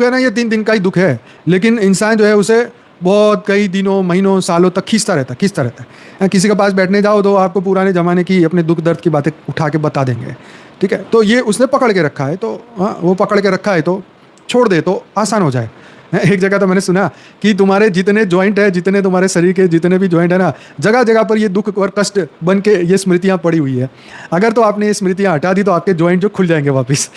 है ना, ये 3 दिन का ही दुख है, लेकिन इंसान जो है उसे बहुत कई दिनों महीनों सालों तक खींचता रहता है। किसी के पास बैठने जाओ तो आपको पुराने ज़माने की अपने दुख दर्द की बातें उठा के बता देंगे। ठीक है, तो ये उसने पकड़ के रखा है, तो वो पकड़ के रखा है तो छोड़ दे तो आसान हो जाए। एक जगह तो मैंने सुना कि तुम्हारे जितने जॉइंट है, जितने तुम्हारे शरीर के जितने भी जॉइंट है ना, जगह जगह पर ये दुख और कष्ट बन के ये स्मृतियाँ पड़ी हुई है। अगर तो आपने ये स्मृतियाँ हटा दी तो आपके जॉइंट जो खुल जाएंगे वापस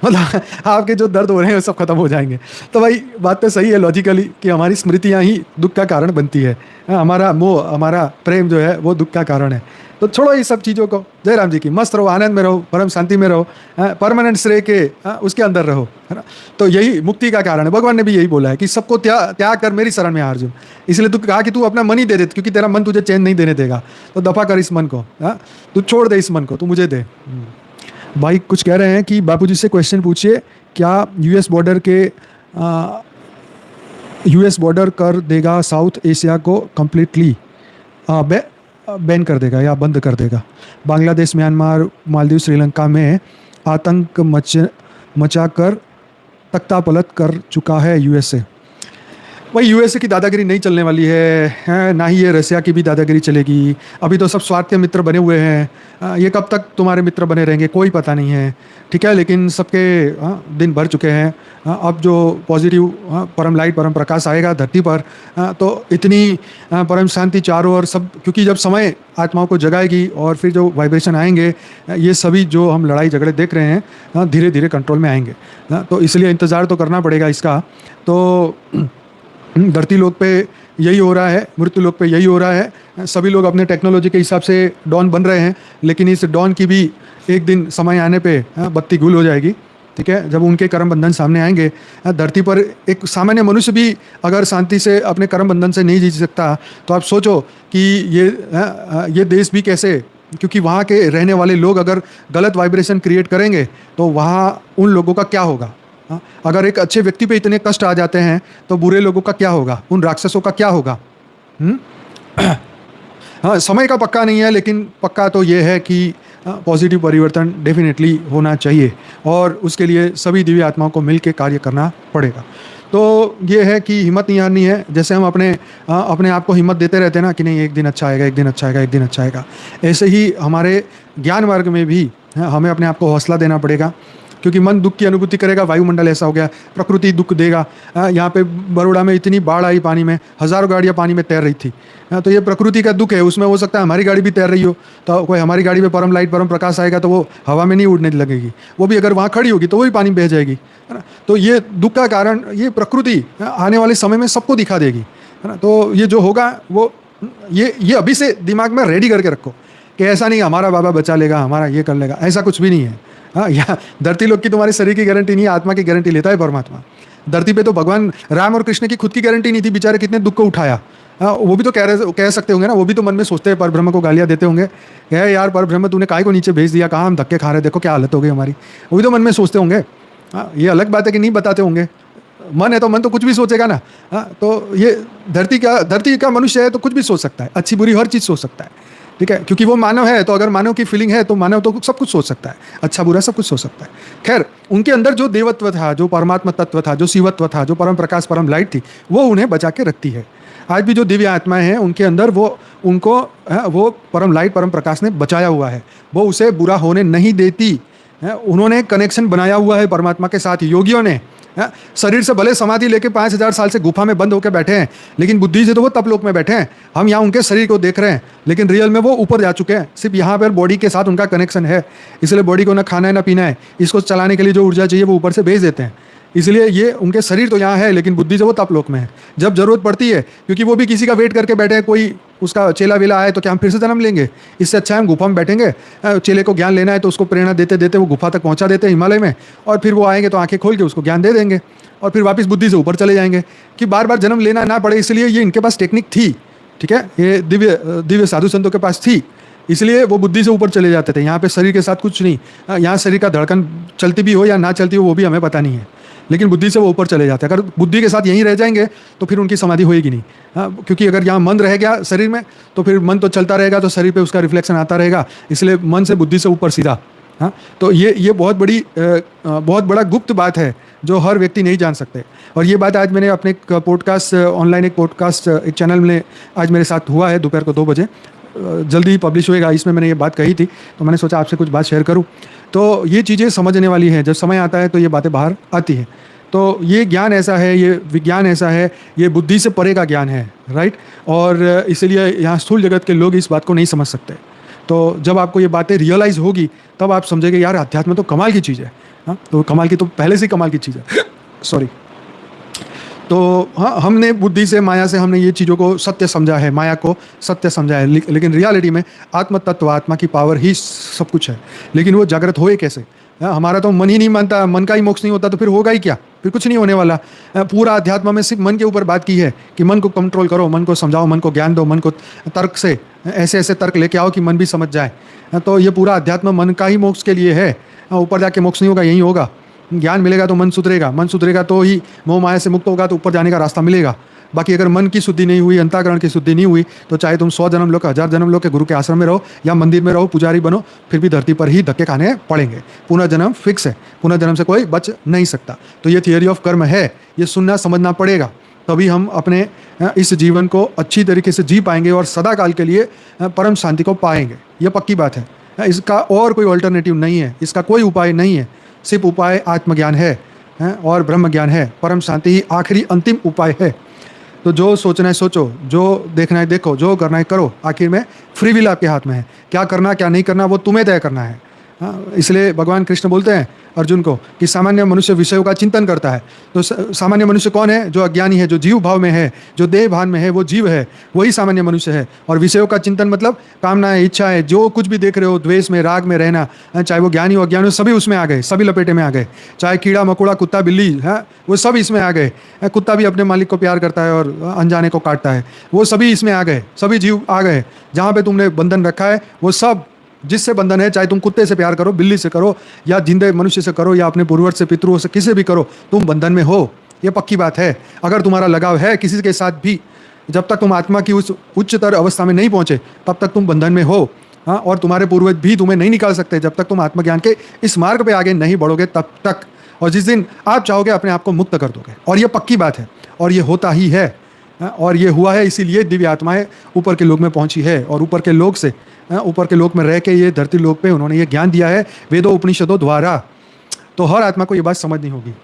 मतलब आपके जो दर्द हो रहे हैं वो सब खत्म हो जाएंगे। तो भाई बात तो सही है लॉजिकली कि हमारी स्मृतियाँ ही दुख का कारण बनती है। हमारा मोह, हमारा प्रेम जो है वो दुख का कारण है। तो छोड़ो ये सब चीज़ों को, जय राम जी की, मस्त रहो, आनंद में रहो, परम शांति में रहो, परमानेंट श्रेय के उसके अंदर रहो, है ना। तो यही मुक्ति का कारण है। भगवान ने भी यही बोला है कि सबको त्याग कर मेरी शरण में आ अर्जुन। इसलिए तू कहा कि तू अपना मन ही दे दे, क्योंकि तेरा मन तुझे चैन नहीं देने देगा। तो दफा कर इस मन को, तू छोड़ दे इस मन को, तू मुझे दे। भाई कुछ कह रहे हैं कि बापूजी से क्वेश्चन पूछिए, क्या यूएस बॉर्डर कर देगा साउथ एशिया को कम्प्लीटली बैन कर देगा या बंद कर देगा? बांग्लादेश, म्यांमार, मालदीव, श्रीलंका में आतंक मचाकर तख्तापलट कर चुका है यूएसए। वही यूएसए की दादागिरी नहीं चलने वाली है, ना ही ये रसिया की भी दादागिरी चलेगी। अभी तो सब स्वार्थ के मित्र बने हुए हैं। ये कब तक तुम्हारे मित्र बने रहेंगे कोई पता नहीं है। ठीक है, लेकिन सबके दिन भर चुके हैं। अब जो पॉजिटिव परम लाइट, परम प्रकाश आएगा धरती पर, तो इतनी परम शांति चारों ओर सब, क्योंकि जब समय आत्माओं को जगाएगी और फिर जो वाइब्रेशन आएंगे, ये सभी जो हम लड़ाई झगड़े देख रहे हैं धीरे धीरे कंट्रोल में आएंगे। तो इसलिए इंतज़ार तो करना पड़ेगा इसका। तो धरती लोक पे यही हो रहा है, मृत्यु लोक पे यही हो रहा है। सभी लोग अपने टेक्नोलॉजी के हिसाब से डॉन बन रहे हैं, लेकिन इस डॉन की भी एक दिन समय आने पे बत्ती गुल हो जाएगी। ठीक है, जब उनके कर्म बंधन सामने आएंगे, धरती पर एक सामान्य मनुष्य भी अगर शांति से अपने कर्म बंधन से नहीं जी सकता, तो आप सोचो कि ये देश भी कैसे, क्योंकि वहाँ के रहने वाले लोग अगर गलत वाइब्रेशन क्रिएट करेंगे तो वहाँ उन लोगों का क्या होगा। अगर एक अच्छे व्यक्ति पे इतने कष्ट आ जाते हैं तो बुरे लोगों का क्या होगा, उन राक्षसों का क्या होगा। हाँ, समय का पक्का नहीं है, लेकिन पक्का तो ये है कि पॉजिटिव परिवर्तन डेफिनेटली होना चाहिए और उसके लिए सभी दिव्य आत्माओं को मिलकर कार्य करना पड़ेगा। तो ये है कि हिम्मत नहीं हारनी है। जैसे हम अपने आप को हिम्मत देते रहते हैं ना कि नहीं एक दिन अच्छा आएगा, एक दिन अच्छा आएगा, एक दिन अच्छा आएगा, ऐसे ही हमारे ज्ञान मार्ग में भी हमें अपने आप को हौसला देना पड़ेगा। क्योंकि मन दुख की अनुभूति करेगा, वायुमंडल ऐसा हो गया, प्रकृति दुख देगा। यहाँ पे बड़ौदा में इतनी बाढ़ आई, पानी में हज़ारों गाड़ियाँ पानी में तैर रही थी। तो ये प्रकृति का दुख है, उसमें हो सकता है हमारी गाड़ी भी तैर रही हो, तो कोई हमारी गाड़ी में परम लाइट परम प्रकाश आएगा तो वो हवा में नहीं उड़ने लगेगी, वो भी अगर वहाँ खड़ी होगी तो वो भी पानी में बह जाएगी, है ना। तो ये दुख का कारण ये प्रकृति आने वाले समय में सबको दिखा देगी, है ना। तो ये जो होगा वो ये अभी से दिमाग में रेडी करके रखो कि ऐसा नहीं हमारा बाबा बचा लेगा, हमारा ये कर लेगा, ऐसा कुछ भी नहीं है। हाँ, यहाँ धरती लोग की तुम्हारे शरीर की गारंटी नहीं है, आत्मा की गारंटी लेता है परमात्मा। धरती पे तो भगवान राम और कृष्ण की खुद की गारंटी नहीं थी, बेचारे कितने दुख को उठाया। हाँ, वो भी तो कह सकते होंगे ना, वो भी तो मन में सोचते हैं, परब्रह्म को गालियाँ देते होंगे, कहे यार परब्रह्म तूने काहे को नीचे भेज दिया, कहाँ हम धक्के खा रहे, देखो क्या हालत हो गई हमारी। वो भी तो मन में सोचते होंगे। हाँ, ये अलग बात है कि नहीं बताते होंगे। मन है तो मन तो कुछ भी सोचेगा ना। हाँ, तो ये धरती का मनुष्य है तो कुछ भी सोच सकता है, अच्छी बुरी हर चीज़ सोच सकता है। ठीक है, क्योंकि वो मानव है, तो अगर मानव की फीलिंग है तो मानव तो सब कुछ सोच सकता है, अच्छा बुरा सब कुछ सोच सकता है। खैर, उनके अंदर जो देवत्व था, जो परमात्मा तत्व था, जो शिवत्व था, जो परम प्रकाश परम लाइट थी, वो उन्हें बचा के रखती है। आज भी जो दिव्य आत्माएं हैं उनके अंदर वो परम लाइट परम प्रकाश ने बचाया हुआ है, वो उसे बुरा होने नहीं देती। उन्होंने कनेक्शन बनाया हुआ है परमात्मा के साथ। योगियों ने शरीर से भले समाधि लेके 5000 साल से गुफा में बंद होकर बैठे हैं, लेकिन बुद्धि से तो वो तपलोक में बैठे हैं। हम यहाँ उनके शरीर को देख रहे हैं, लेकिन रियल में वो ऊपर जा चुके हैं। सिर्फ यहाँ पर बॉडी के साथ उनका कनेक्शन है, इसलिए बॉडी को ना खाना है ना पीना है, इसको चलाने के लिए जो ऊर्जा चाहिए वो ऊपर से भेज देते हैं। इसलिए ये उनके शरीर तो यहाँ है, लेकिन बुद्धि से वो तपलोक में है। जब जरूरत पड़ती है, क्योंकि वो भी किसी का वेट करके बैठे हैं, कोई उसका चेला वेला आए तो क्या हम फिर से जन्म लेंगे? इससे अच्छा हम गुफा में बैठेंगे, चेले को ज्ञान लेना है तो उसको प्रेरणा देते देते वो गुफा तक पहुँचा देते हैं हिमालय में, और फिर वो आएंगे तो आंखें खोल के उसको ज्ञान दे देंगे और फिर वापस बुद्धि से ऊपर चले जाएंगे, कि बार बार जन्म लेना ना पड़े। इसलिए ये इनके पास टेक्निक थी। ठीक है, ये दिव्य साधु संतों के पास थी, इसलिए वो बुद्धि से ऊपर चले जाते थे। यहाँ पे शरीर के साथ कुछ नहीं, यहाँ शरीर का धड़कन चलती भी हो या ना चलती हो वो भी हमें पता नहीं है, लेकिन बुद्धि से वो ऊपर चले जाते हैं। अगर बुद्धि के साथ यहीं रह जाएंगे तो फिर उनकी समाधि होएगी नहीं। क्योंकि अगर यहाँ मन रह गया शरीर में तो फिर मन तो चलता रहेगा, तो शरीर पे उसका रिफ्लेक्शन आता रहेगा, इसलिए मन से बुद्धि से ऊपर सीधा। हाँ, तो ये बहुत बड़ा गुप्त बात है जो हर व्यक्ति नहीं जान सकते। और ये बात आज मैंने अपने पॉडकास्ट, ऑनलाइन एक पॉडकास्ट एक चैनल में आज मेरे साथ हुआ है दोपहर को 2 बजे, जल्दी ही पब्लिश होएगा। इसमें मैंने ये बात कही थी, तो मैंने सोचा आपसे कुछ बात शेयर करूं। तो ये चीज़ें समझने वाली हैं, जब समय आता है तो ये बातें बाहर आती हैं। तो ये ज्ञान ऐसा है, ये विज्ञान ऐसा है, ये बुद्धि से परे का ज्ञान है, राइट। और इसलिए यहाँ स्थूल जगत के लोग इस बात को नहीं समझ सकते। तो जब आपको ये बातें रियलाइज़ होगी तब आप समझेंगे यार अध्यात्म तो कमाल की चीज़ है। हाँ, तो कमाल की तो पहले से ही कमाल की चीज़ है सॉरी। तो हाँ, हमने बुद्धि से, माया से हमने ये चीज़ों को सत्य समझा है, माया को सत्य समझा है, लेकिन रियलिटी में आत्म तत्व, आत्मा की पावर ही सब कुछ है। लेकिन वो जागृत होए कैसे? हमारा तो मन ही नहीं मानता, मन का ही मोक्ष नहीं होता तो फिर होगा ही क्या? फिर कुछ नहीं होने वाला। पूरा अध्यात्म में सिर्फ मन के ऊपर बात की है कि मन को कंट्रोल करो, मन को समझाओ, मन को ज्ञान दो, मन को तर्क से ऐसे ऐसे तर्क लेके आओ कि मन भी समझ जाए। तो ये पूरा अध्यात्म मन का ही मोक्ष के लिए है। ऊपर जाके मोक्ष नहीं होगा, यही होगा। ज्ञान मिलेगा तो मन सुधरेगा, मन सुधरेगा तो ही मोह माया से मुक्त होगा, तो ऊपर जाने का रास्ता मिलेगा। बाकी अगर मन की शुद्धि नहीं हुई, अंतःकरण की शुद्धि नहीं हुई, तो चाहे तुम 100 जन्म लो, 1000 जन्म लो, के गुरु के आश्रम में रहो या मंदिर में रहो, पुजारी बनो, फिर भी धरती पर ही धक्के खाने पड़ेंगे। पुनर्जन्म फिक्स है, पुनर्जन्म से कोई बच नहीं सकता। तो ये थियरी ऑफ कर्म है, ये सुनना समझना पड़ेगा, तभी हम अपने इस जीवन को अच्छी तरीके से जी पाएंगे और सदा काल के लिए परम शांति को पाएंगे। ये पक्की बात है। इसका और कोई ऑल्टरनेटिव नहीं है, इसका कोई उपाय नहीं है। सिर्फ उपाय आत्मज्ञान है और ब्रह्म ज्ञान है। परम शांति ही आखिरी अंतिम उपाय है। तो जो सोचना है सोचो, जो देखना है देखो, जो करना है करो। आखिर में फ्री विल आपके हाथ में है, क्या करना क्या नहीं करना वो तुम्हें तय करना है। इसलिए भगवान कृष्ण बोलते हैं अर्जुन को कि सामान्य मनुष्य विषयों का चिंतन करता है। तो सामान्य मनुष्य कौन है? जो अज्ञानी है, जो जीव भाव में है, जो देह भान में है, वो जीव है, वही सामान्य मनुष्य है। और विषयों का चिंतन मतलब कामनाएं, इच्छाएं, जो कुछ भी देख रहे हो, द्वेष में, राग में रहना, चाहे वो ज्ञानी हो अज्ञानी हो, सभी उसमें आ गए, सभी लपेटे में आ गए। चाहे कीड़ा मकोड़ा, कुत्ता बिल्ली है, वो सब इसमें आ गए। कुत्ता भी अपने मालिक को प्यार करता है और अनजाने को काटता है, वो सभी इसमें आ गए, सभी जीव आ गए। जहाँ पे तुमने बंधन रखा है वो सब जिससे बंधन है, चाहे तुम कुत्ते से प्यार करो, बिल्ली से करो, या जिंदे मनुष्य से करो, या अपने पूर्वज से, पितरों से, किसी भी करो, तुम बंधन में हो। ये पक्की बात है। अगर तुम्हारा लगाव है किसी के साथ भी, जब तक तुम आत्मा की उस उच्चतर अवस्था में नहीं पहुंचे तब तक तुम बंधन में हो। हाँ, और तुम्हारे पूर्वज भी तुम्हें नहीं निकाल सकते जब तक तुम आत्मज्ञान के इस मार्ग पे आगे नहीं बढ़ोगे तब तक। और जिस दिन आप चाहोगे अपने आप को मुक्त कर दोगे, और ये पक्की बात है और ये होता ही है। और ये हुआ है, इसीलिए दिव्य आत्माएं ऊपर के लोक में पहुंची है। और ऊपर के लोक से, ऊपर के लोक में रह के ये धरती लोक पे उन्होंने ये ज्ञान दिया है वेदों उपनिषदों द्वारा। तो हर आत्मा को ये बात समझनी होगी।